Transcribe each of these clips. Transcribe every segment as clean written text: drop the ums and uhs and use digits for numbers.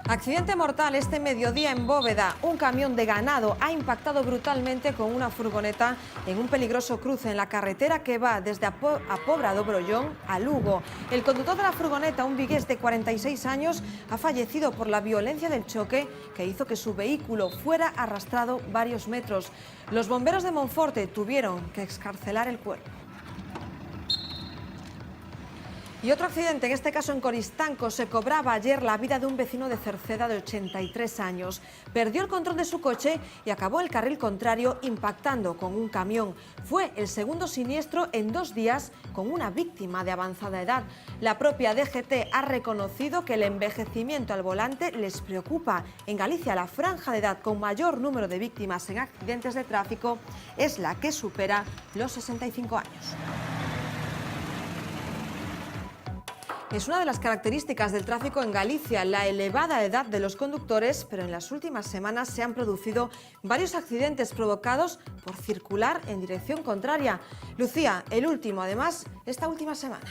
Accidente mortal este mediodía en Bóveda. Un camión de ganado ha impactado brutalmente con una furgoneta en un peligroso cruce en la carretera que va desde Pobra do Brollón a Lugo. El conductor de la furgoneta, un vigués de 46 años, ha fallecido por la violencia del choque que hizo que su vehículo fuera arrastrado varios metros. Los bomberos de Monforte tuvieron que excarcelar el cuerpo. Y otro accidente, en este caso en Coristanco, se cobraba ayer la vida de un vecino de Cerceda de 83 años. Perdió el control de su coche y acabó el carril contrario impactando con un camión. Fue el segundo siniestro en 2 días con una víctima de avanzada edad. La propia DGT ha reconocido que el envejecimiento al volante les preocupa. En Galicia, la franja de edad con mayor número de víctimas en accidentes de tráfico es la que supera los 65 años. Es una de las características del tráfico en Galicia, la elevada edad de los conductores, pero en las últimas semanas se han producido varios accidentes provocados por circular en dirección contraria. Lucía, el último, además, esta última semana.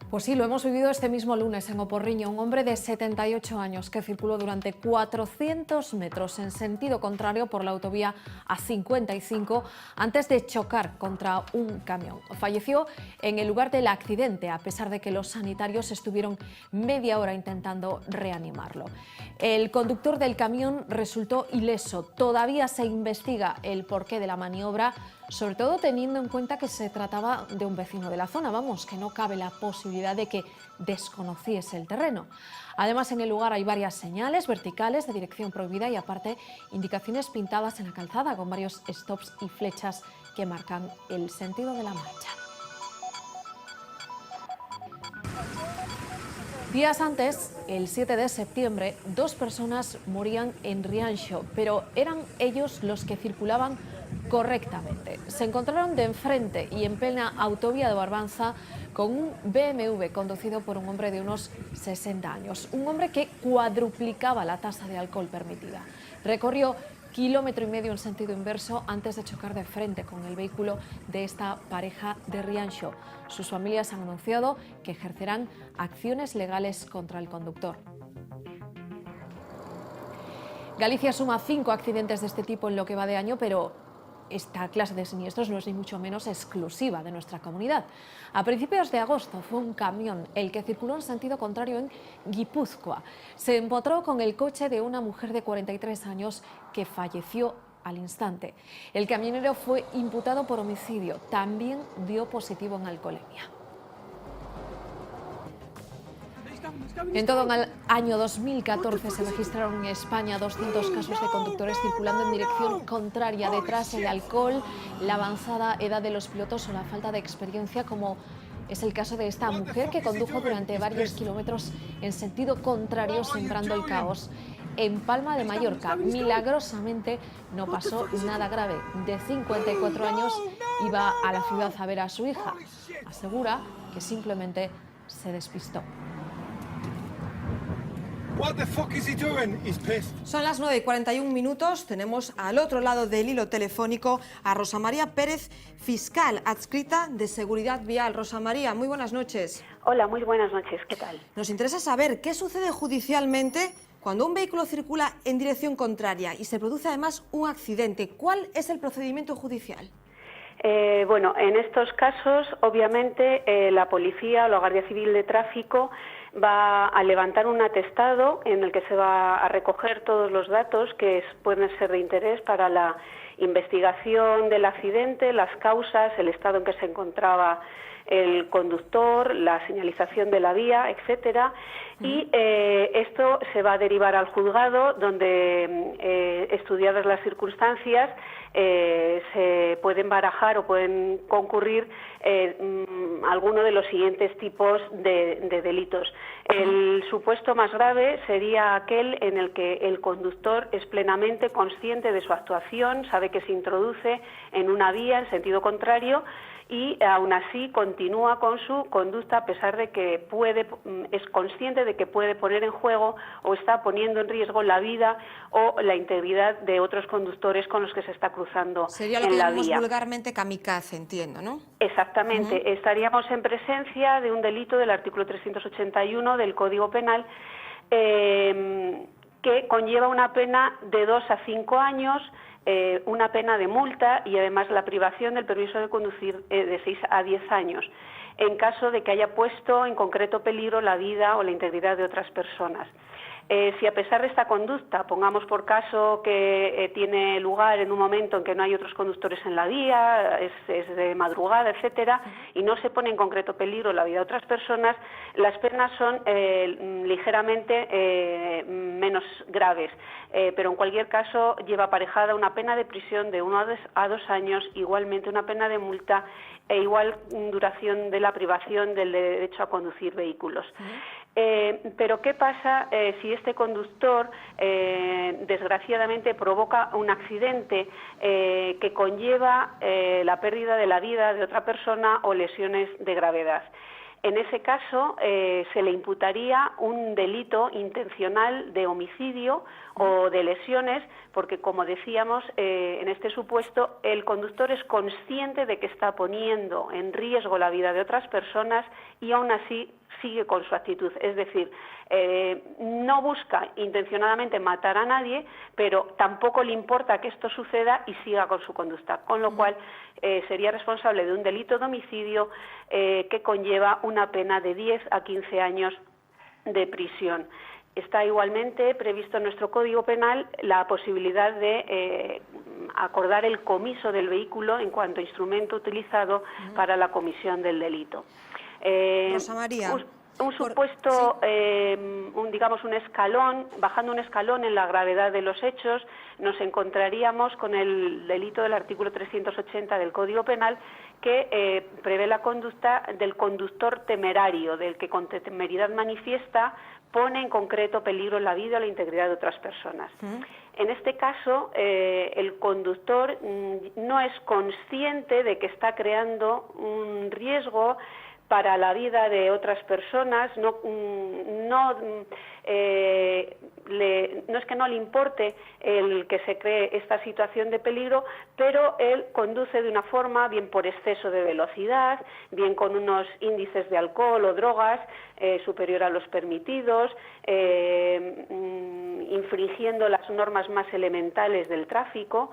Pues sí, lo hemos vivido este mismo lunes en Oporriño. Un hombre de 78 años que circuló durante 400 metros en sentido contrario por la autovía A55 antes de chocar contra un camión. Falleció en el lugar del accidente, a pesar de que los sanitarios estuvieron media hora intentando reanimarlo. El conductor del camión resultó ileso. Todavía se investiga el porqué de la maniobra, sobre todo teniendo en cuenta que se trataba de un vecino de la zona. Vamos, que no cabe la posibilidad de que desconociese el terreno. Además, en el lugar hay varias señales verticales de dirección prohibida y aparte indicaciones pintadas en la calzada con varios stops y flechas que marcan el sentido de la marcha. Días antes, el 7 de septiembre, 2 personas morían en Rianxo, pero eran ellos los que circulaban correctamente. Se encontraron de enfrente y en plena autovía de Barbanza con un BMW conducido por un hombre de unos 60 años. Un hombre que cuadruplicaba la tasa de alcohol permitida. Recorrió 1,5 kilómetros en sentido inverso antes de chocar de frente con el vehículo de esta pareja de Rianxo. Sus familias han anunciado que ejercerán acciones legales contra el conductor. Galicia suma 5 accidentes de este tipo en lo que va de año, pero esta clase de siniestros no es ni mucho menos exclusiva de nuestra comunidad. A principios de agosto fue un camión el que circuló en sentido contrario en Guipúzcoa. Se empotró con el coche de una mujer de 43 años que falleció al instante. El camionero fue imputado por homicidio. También dio positivo en alcoholemia. En todo el año 2014 se registraron en España 200 casos de conductores circulando en dirección contraria. Detrás el alcohol, la avanzada edad de los pilotos o la falta de experiencia, como es el caso de esta mujer que condujo durante varios kilómetros en sentido contrario, sembrando el caos. En Palma de Mallorca, milagrosamente, no pasó nada grave. De 54 años iba a la ciudad a ver a su hija. Asegura que simplemente se despistó. Son las 9:41. Tenemos al otro lado del hilo telefónico a Rosa María Pérez, fiscal adscrita de Seguridad Vial. Rosa María, muy buenas noches. Hola, muy buenas noches. ¿Qué tal? Nos interesa saber qué sucede judicialmente cuando un vehículo circula en dirección contraria y se produce además un accidente. ¿Cuál es el procedimiento judicial? Bueno, en estos casos, obviamente, la policía o la Guardia Civil de Tráfico va a levantar un atestado en el que se va a recoger todos los datos que pueden ser de interés para la investigación del accidente, las causas, el estado en que se encontraba el conductor, la señalización de la vía, etcétera, y esto se va a derivar al juzgado, donde, estudiadas las circunstancias, se pueden barajar o pueden concurrir alguno de los siguientes tipos de delitos. El supuesto más grave sería aquel en el que el conductor es plenamente consciente de su actuación, sabe que se introduce en una vía en sentido contrario y aún así continúa con su conducta a pesar de que es consciente de que puede poner en juego o está poniendo en riesgo la vida o la integridad de otros conductores con los que se está cruzando en la vía. Sería lo que llamamos vulgarmente kamikaze, entiendo, ¿no? Exactamente. Estaríamos en presencia de un delito del artículo 381 del Código Penal que conlleva una pena de 2 a 5 años, una pena de multa y además la privación del permiso de conducir de 6 a 10 años, en caso de que haya puesto en concreto peligro la vida o la integridad de otras personas. Si a pesar de esta conducta, pongamos por caso que tiene lugar en un momento en que no hay otros conductores en la vía, es de madrugada, etcétera, y no se pone en concreto peligro la vida de otras personas, las penas son ligeramente menos graves, pero en cualquier caso lleva aparejada una pena de prisión de 1 a 2 años, igualmente una pena de multa e igual duración de la privación del derecho a conducir vehículos. Pero ¿qué pasa si este conductor desgraciadamente provoca un accidente que conlleva la pérdida de la vida de otra persona o lesiones de gravedad? En ese caso se le imputaría un delito intencional de homicidio o de lesiones, porque como decíamos, en este supuesto el conductor es consciente de que está poniendo en riesgo la vida de otras personas y aún así sigue con su actitud, es decir, no busca intencionadamente matar a nadie, pero tampoco le importa que esto suceda y siga con su conducta, con lo cual sería responsable de un delito de homicidio que conlleva una pena de 10 a 15 años de prisión. Está igualmente previsto en nuestro Código Penal la posibilidad de acordar el comiso del vehículo en cuanto a instrumento utilizado para la comisión del delito. Rosa María, un supuesto, sí. Digamos un escalón, bajando un escalón en la gravedad de los hechos, nos encontraríamos con el delito del artículo 380 del Código Penal, que prevé la conducta del conductor temerario, del que con temeridad manifiesta pone en concreto peligro la vida o la integridad de otras personas. En este caso, el conductor no es consciente de que está creando un riesgo para la vida de otras personas, no es que no le importe el que se cree esta situación de peligro, pero él conduce de una forma, bien por exceso de velocidad, bien con unos índices de alcohol o drogas superior a los permitidos, infringiendo las normas más elementales del tráfico.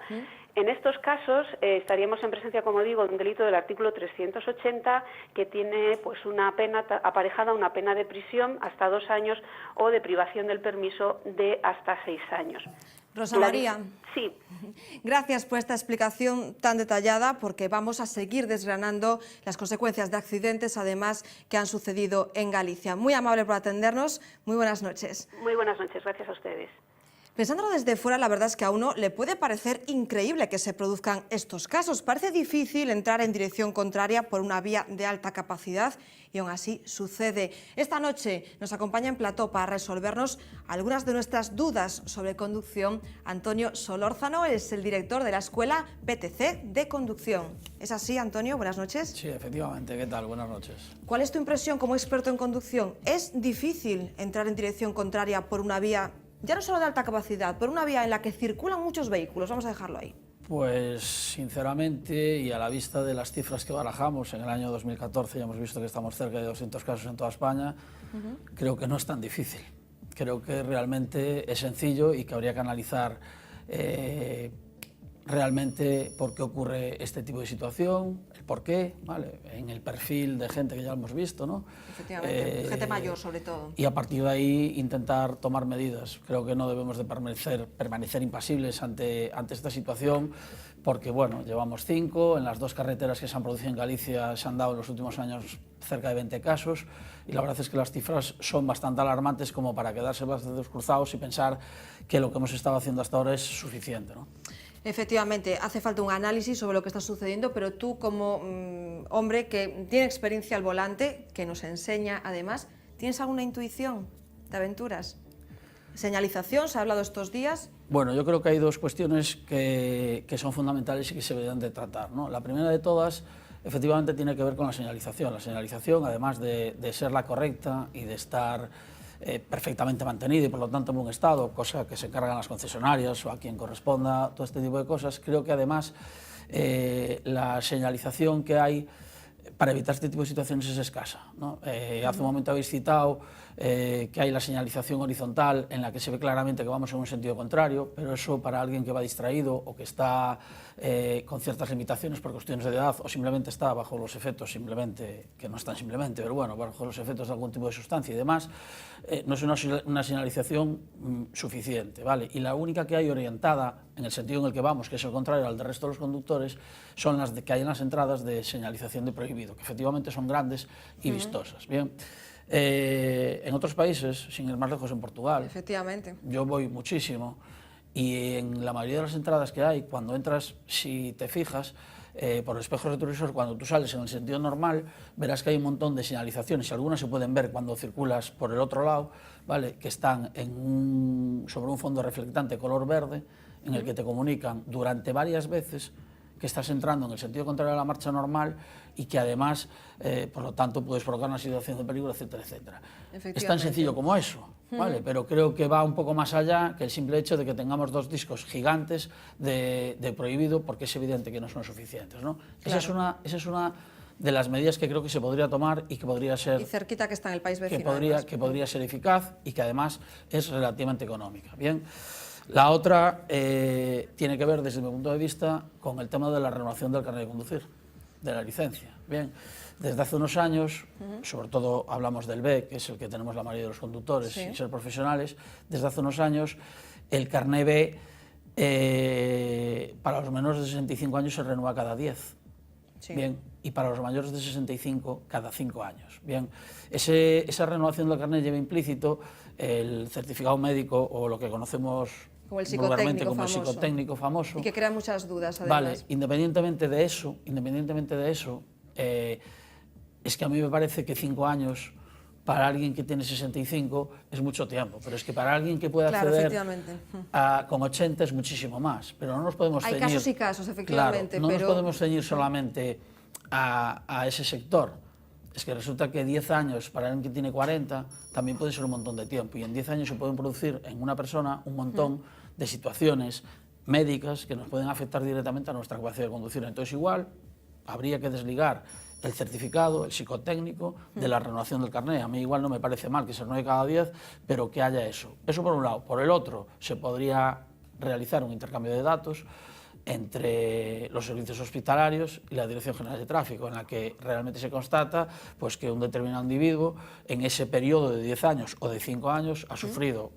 En estos casos estaríamos en presencia, como digo, de un delito del artículo 380 que tiene pues una pena aparejada, una pena de prisión hasta 2 años o de privación del permiso de hasta 6 años. Rosa María, sí. Gracias por esta explicación tan detallada, porque vamos a seguir desgranando las consecuencias de accidentes, además, que han sucedido en Galicia. Muy amable por atendernos, muy buenas noches. Muy buenas noches, gracias a ustedes. Pensándolo desde fuera, la verdad es que a uno le puede parecer increíble que se produzcan estos casos. Parece difícil entrar en dirección contraria por una vía de alta capacidad y aún así sucede. Esta noche nos acompaña en plató para resolvernos algunas de nuestras dudas sobre conducción Antonio Solórzano, es el director de la Escuela PTC de Conducción. ¿Es así, Antonio? Buenas noches. Sí, efectivamente. ¿Qué tal? Buenas noches. ¿Cuál es tu impresión como experto en conducción? ¿Es difícil entrar en dirección contraria por una vía, ya no solo de alta capacidad, pero una vía en la que circulan muchos vehículos? Vamos a dejarlo ahí. Pues sinceramente, y a la vista de las cifras que barajamos, en el año 2014 ya hemos visto que estamos cerca de 200 casos en toda España, creo que no es tan difícil. Creo que realmente es sencillo y que habría que analizar realmente por qué ocurre este tipo de situación, el por qué, ¿vale? En el perfil de gente que ya hemos visto, ¿no? Efectivamente, gente mayor sobre todo. Y a partir de ahí intentar tomar medidas. Creo que no debemos de permanecer impasibles ante esta situación, porque bueno, llevamos 5, en las 2 carreteras que se han producido en Galicia se han dado en los últimos años cerca de 20 casos, y la verdad es que las cifras son bastante alarmantes como para quedarse bastante cruzados y pensar que lo que hemos estado haciendo hasta ahora es suficiente, ¿no? Efectivamente, hace falta un análisis sobre lo que está sucediendo, pero tú como hombre que tiene experiencia al volante, que nos enseña además, ¿tienes alguna intuición? ¿Te aventuras? ¿Señalización? ¿Se ha hablado estos días? Bueno, yo creo que hay 2 cuestiones que son fundamentales y que se deberían de tratar, ¿no? La primera de todas, efectivamente, tiene que ver con la señalización. La señalización, además de ser la correcta y de estar perfectamente mantenido y por lo tanto en buen estado, cosa que se encargan las concesionarias o a quien corresponda, todo este tipo de cosas, creo que además la señalización que hay para evitar este tipo de situaciones es escasa, ¿no? Hace un momento habéis citado que hay la señalización horizontal en la que se ve claramente que vamos en un sentido contrario, pero eso para alguien que va distraído o que está con ciertas limitaciones por cuestiones de edad o simplemente está bajo los efectos, simplemente, que no están simplemente, pero bueno, bajo los efectos de algún tipo de sustancia y demás, no es una señalización suficiente, ¿vale? Y la única que hay orientada en el sentido en el que vamos, que es el contrario al del resto de los conductores, son las que hay en las entradas de señalización de prohibido, que efectivamente son grandes y vistosas. Bien, en otros países, sin ir más lejos, en Portugal, Efectivamente. yo voy muchísimo y en la mayoría de las entradas que hay, cuando entras, si te fijas, por el espejo retrovisor, cuando tú sales en el sentido normal, verás que hay un montón de señalizaciones, y algunas se pueden ver cuando circulas por el otro lado, ¿vale? Que están sobre un fondo reflectante color verde, en el que te comunican durante varias veces que estás entrando en el sentido contrario a la marcha normal y que además, por lo tanto, puedes provocar una situación de peligro, etcétera, etcétera. Es tan sencillo como eso, ¿vale? Pero creo que va un poco más allá que el simple hecho de que tengamos dos discos gigantes de prohibido, porque es evidente que no son suficientes, ¿no? Claro. Esa es una de las medidas que creo que se podría tomar y que podría ser... Y cerquita que está en el país vecino. Que podría ser eficaz y que además es relativamente económica. Bien. La otra tiene que ver, desde mi punto de vista, con el tema de la renovación del carnet de conducir, de la licencia. Bien, desde hace unos años, sobre todo hablamos del B, que es el que tenemos la mayoría de los conductores y ser profesionales, desde hace unos años el carnet B para los menores de 65 años se renueva cada 10. Sí. Bien, y para los mayores de 65 cada 5 años. Bien, esa renovación del carnet lleva implícito el certificado médico o lo que conocemos como el psicotécnico famoso. Y que crea muchas dudas, además. Vale, independientemente de eso, es que a mí me parece que 5 años para alguien que tiene 65 es mucho tiempo, pero es que para alguien que puede acceder con 80 es muchísimo más. Pero no nos podemos ceñir... Hay casos y casos, efectivamente. Claro, no nos podemos ceñir solamente a ese sector. Es que resulta que 10 años para alguien que tiene 40 también puede ser un montón de tiempo, y en 10 años se pueden producir en una persona un montón de situaciones médicas que nos pueden afectar directamente a nuestra capacidad de conducir. Entonces igual habría que desligar el certificado, el psicotécnico, de la renovación del carnet. A mí igual no me parece mal que se renueve cada 10, pero que haya eso. Eso por un lado. Por el otro, se podría realizar un intercambio de datos entre los servicios hospitalarios y la Dirección General de Tráfico, en la que realmente se constata pues, que un determinado individuo en ese periodo de 10 años o de 5 años ha sufrido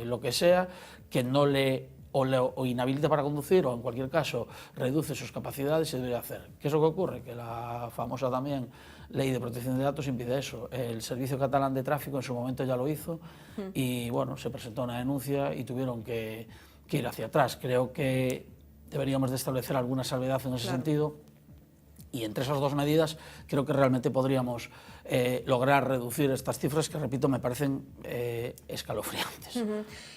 lo que sea, que no le o inhabilita para conducir o en cualquier caso reduce sus capacidades, se debe hacer. ¿Qué es lo que ocurre? Que la famosa también Ley de Protección de Datos impide eso. El Servicio Catalán de Tráfico en su momento ya lo hizo y bueno, se presentó una denuncia y tuvieron que ir hacia atrás. Creo que deberíamos de establecer alguna salvedad en ese sentido, y entre esas dos medidas creo que realmente podríamos lograr reducir estas cifras que, repito, me parecen escalofriantes.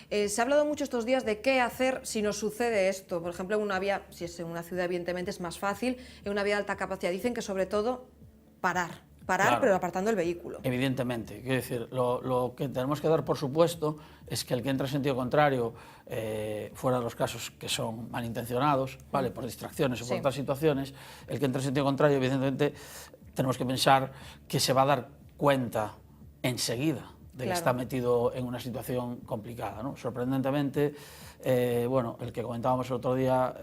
Se ha hablado mucho estos días de qué hacer si nos sucede esto. Por ejemplo, en una vía, si es en una ciudad evidentemente es más fácil, en una vía de alta capacidad dicen que sobre todo parar, claro, pero apartando el vehículo. Evidentemente, quiero decir, lo que tenemos que dar por supuesto es que el que entra en sentido contrario, fuera de los casos que son malintencionados, ¿vale? Por distracciones o por otras situaciones, el que entra en sentido contrario, evidentemente, tenemos que pensar que se va a dar cuenta enseguida de que está metido en una situación complicada, ¿no? Sorprendentemente, bueno, el que comentábamos el otro día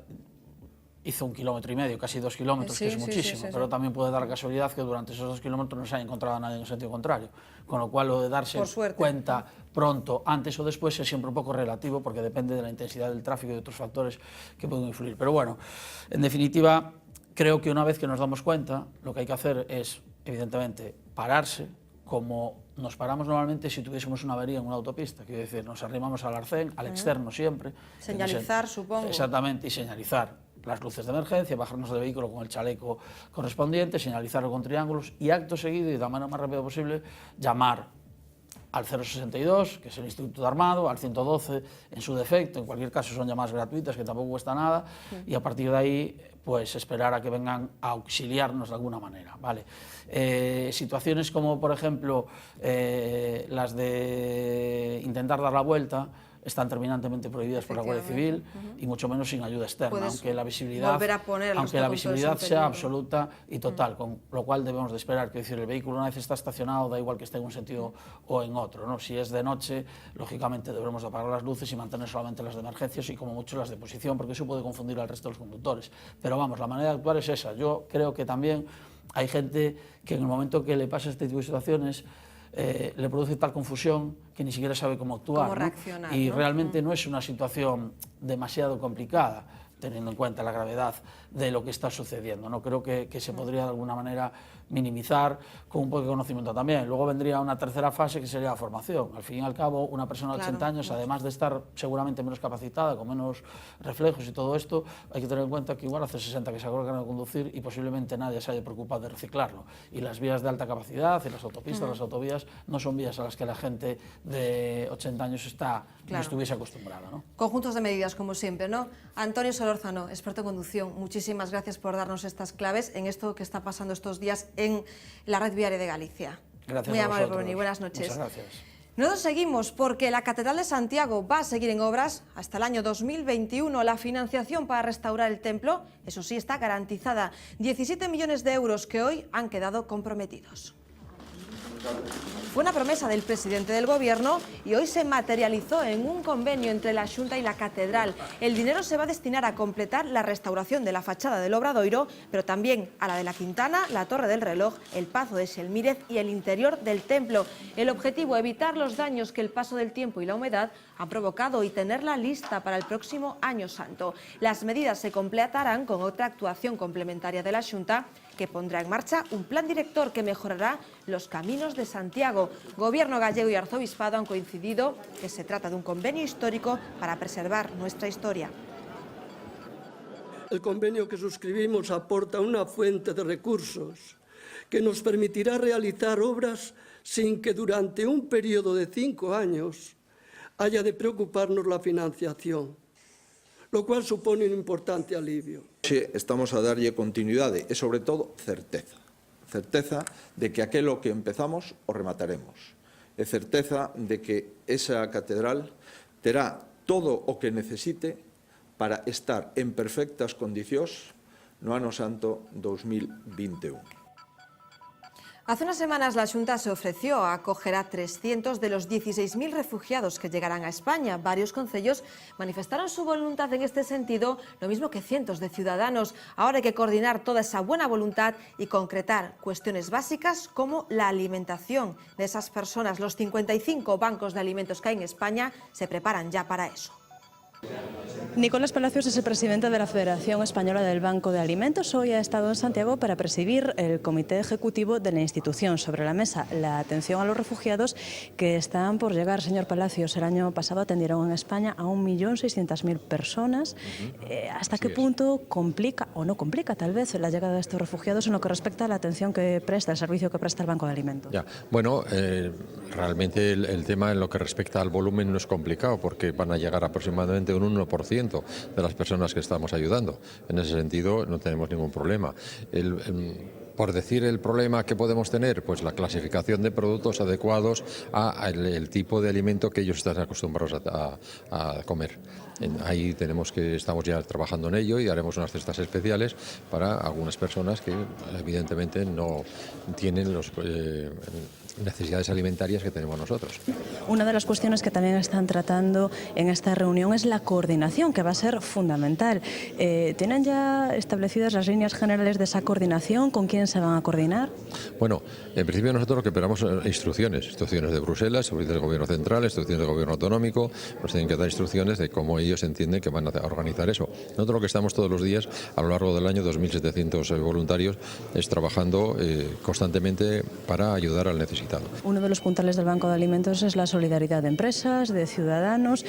hizo 1,5 kilómetros, casi 2 kilómetros, que es muchísimo, pero también puede dar la casualidad que durante esos 2 kilómetros no se haya encontrado a nadie en el sentido contrario, con lo cual lo de darse cuenta pronto, antes o después, es siempre un poco relativo, porque depende de la intensidad del tráfico y de otros factores que pueden influir. Pero bueno, en definitiva, creo que una vez que nos damos cuenta, lo que hay que hacer es, evidentemente, pararse, como nos paramos normalmente si tuviésemos una avería en una autopista, quiero decir, nos arrimamos al arcén, al externo siempre. Señalizar, supongo. Exactamente, y señalizar las luces de emergencia, bajarnos del vehículo con el chaleco correspondiente, señalizarlo con triángulos y acto seguido y de la manera más rápida posible llamar al 062, que es el Instituto de Armado, al 112 en su defecto, en cualquier caso son llamadas gratuitas que tampoco cuesta nada, y a partir de ahí pues esperar a que vengan a auxiliarnos de alguna manera, ¿vale? Situaciones como por ejemplo las de intentar dar la vuelta, están terminantemente prohibidas por la Guardia Civil y mucho menos sin ayuda externa, aunque la visibilidad sea absoluta y total, con lo cual debemos de esperar que el vehículo una vez está estacionado, da igual que esté en un sentido o en otro, ¿no? Si es de noche, lógicamente debemos de apagar las luces y mantener solamente las de emergencias y como mucho las de posición, porque eso puede confundir al resto de los conductores. Pero vamos, la manera de actuar es esa. Yo creo que también hay gente que en el momento que le pasa este tipo de situaciones le produce tal confusión que ni siquiera sabe cómo actuar, cómo reaccionar, y ¿no? realmente no es una situación demasiado complicada, teniendo en cuenta la gravedad de lo que está sucediendo. No creo que se podría de alguna manera minimizar con un poco de conocimiento también. Luego vendría una tercera fase que sería la formación. Al fin y al cabo, una persona de 80 años, además de estar seguramente menos capacitada, con menos reflejos y todo esto, hay que tener en cuenta que igual hace 60 que sacó el carnet de conducir y posiblemente nadie se haya preocupado de reciclarlo. Y las vías de alta capacidad y las autopistas, las autovías, no son vías a las que la gente de 80 años no estuviese acostumbrada, ¿no? Conjuntos de medidas, como siempre, ¿no? Antonio Solórzano, experto en conducción, muchísimas gracias por darnos estas claves en esto que está pasando estos días en la red viaria de Galicia. Gracias. Muy amable por venir. Buenas noches. Muchas gracias. Nosotros seguimos porque la Catedral de Santiago va a seguir en obras hasta el año 2021. La financiación para restaurar el templo, eso sí, está garantizada. 17 millones de euros que hoy han quedado comprometidos. Fue una promesa del presidente del Gobierno y hoy se materializó en un convenio entre la Xunta y la Catedral. El dinero se va a destinar a completar la restauración de la fachada del Obradoiro, pero también a la de la Quintana, la Torre del Reloj, el Pazo de Xelmírez y el interior del templo. El objetivo, evitar los daños que el paso del tiempo y la humedad han provocado y tenerla lista para el próximo Año Santo. Las medidas se completarán con otra actuación complementaria de la Xunta, que pondrá en marcha un plan director que mejorará los caminos de Santiago. Gobierno gallego y Arzobispado han coincidido que se trata de un convenio histórico para preservar nuestra historia. El convenio que suscribimos aporta una fuente de recursos que nos permitirá realizar obras sin que durante un periodo de 5 años haya de preocuparnos la financiación, lo cual supone un importante alivio. Estamos a darlle continuidade e, sobre todo, certeza de que aquelo que empezamos o remataremos, e certeza de que esa catedral terá todo o que necesite para estar en perfectas condicións no Ano Santo 2021. Hace unas semanas la Xunta se ofreció a acoger a 300 de los 16.000 refugiados que llegarán a España. Varios concellos manifestaron su voluntad en este sentido, lo mismo que cientos de ciudadanos. Ahora hay que coordinar toda esa buena voluntad y concretar cuestiones básicas como la alimentación de esas personas. Los 55 bancos de alimentos que hay en España se preparan ya para eso. Nicolás Palacios es el presidente de la Federación Española del Banco de Alimentos. Hoy ha estado en Santiago para presidir el comité ejecutivo de la institución. Sobre la mesa, la atención a los refugiados que están por llegar. Señor Palacios, el año pasado atendieron en España a 1.600.000 personas. ¿Hasta qué punto complica o no complica tal vez la llegada de estos refugiados en lo que respecta a la atención que presta, el servicio que presta el Banco de Alimentos? Bueno, realmente el tema en lo que respecta al volumen no es complicado porque van a llegar aproximadamente un 1% de las personas que estamos ayudando. En ese sentido no tenemos ningún problema. Por decir el problema que podemos tener, pues la clasificación de productos adecuados al tipo de alimento que ellos están acostumbrados a comer. Ahí estamos ya trabajando en ello y haremos unas cestas especiales para algunas personas que evidentemente no tienen las necesidades alimentarias que tenemos nosotros. Una de las cuestiones que también están tratando en esta reunión es la coordinación, que va a ser fundamental. ¿Tienen ya establecidas las líneas generales de esa coordinación? ¿Con quién se van a coordinar? Bueno, en principio nosotros lo que esperamos son instrucciones de Bruselas, instrucciones del Gobierno central, instrucciones del Gobierno autonómico. Nos tienen que dar instrucciones de cómo ellos entienden que van a organizar eso. Nosotros lo que estamos todos los días, a lo largo del año, 2.700 voluntarios, es trabajando constantemente para ayudar al necesitado. Uno de los puntales del Banco de Alimentos es la solidaridad de empresas, de ciudadanos.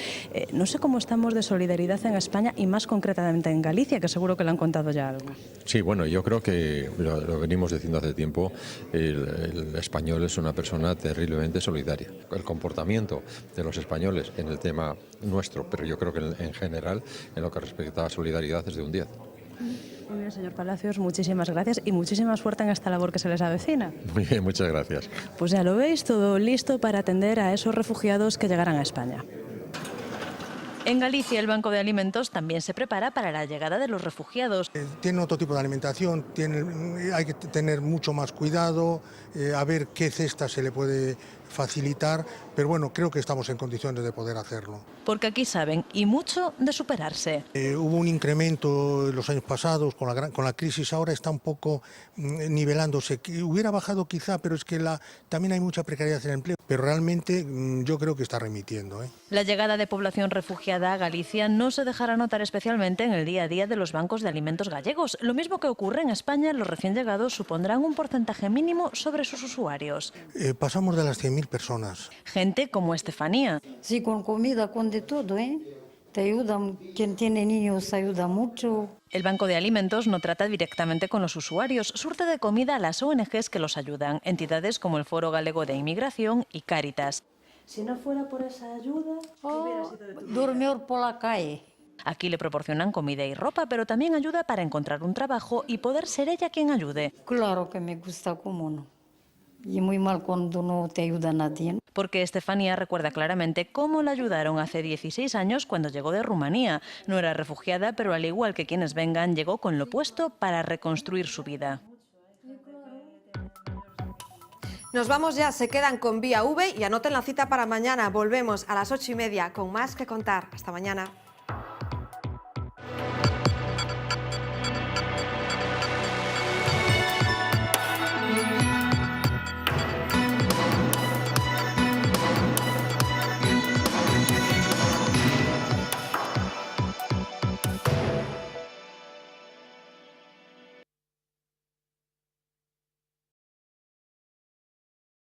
No sé cómo estamos de solidaridad en España y más concretamente en Galicia, que seguro que le han contado ya algo. Sí, bueno, yo creo que lo venimos diciendo hace tiempo, el español es una persona terriblemente solidaria. El comportamiento de los españoles en el tema nuestro, pero yo creo que en general, en lo que respecta a solidaridad, es de un 10. Muy bien, señor Palacios, muchísimas gracias y muchísima suerte en esta labor que se les avecina. Muy bien, muchas gracias. Pues ya lo veis, todo listo para atender a esos refugiados que llegarán a España. En Galicia, el Banco de Alimentos también se prepara para la llegada de los refugiados. Tienen otro tipo de alimentación, hay que tener mucho más cuidado, a ver qué cesta se le puede facilitar, pero bueno, creo que estamos en condiciones de poder hacerlo. Porque aquí saben, y mucho, de superarse. Hubo un incremento en los años pasados, con la crisis ahora está un poco nivelándose. Hubiera bajado quizá, pero es que también hay mucha precariedad en el empleo, pero realmente yo creo que está remitiendo. La llegada de población refugiada a Galicia no se dejará notar especialmente en el día a día de los bancos de alimentos gallegos. Lo mismo que ocurre en España, los recién llegados supondrán un porcentaje mínimo sobre sus usuarios. Pasamos de las 100.000 personas. Gente como Estefanía. Sí, con comida, con de todo, Te ayudan, quien tiene niños ayuda mucho. El Banco de Alimentos no trata directamente con los usuarios, surte de comida a las ONGs que los ayudan, entidades como el Foro Galego de Inmigración y Cáritas. Si no fuera por esa ayuda, dormir por la calle. Aquí le proporcionan comida y ropa, pero también ayuda para encontrar un trabajo y poder ser ella quien ayude. Claro que me gusta, cómo no. Y muy mal cuando no te ayuda nadie. Porque Estefanía recuerda claramente cómo la ayudaron hace 16 años cuando llegó de Rumanía. No era refugiada, pero al igual que quienes vengan, llegó con lo puesto para reconstruir su vida. Nos vamos ya, se quedan con Vía V y anoten la cita para mañana. Volvemos a las 8:30 con más que contar. Hasta mañana.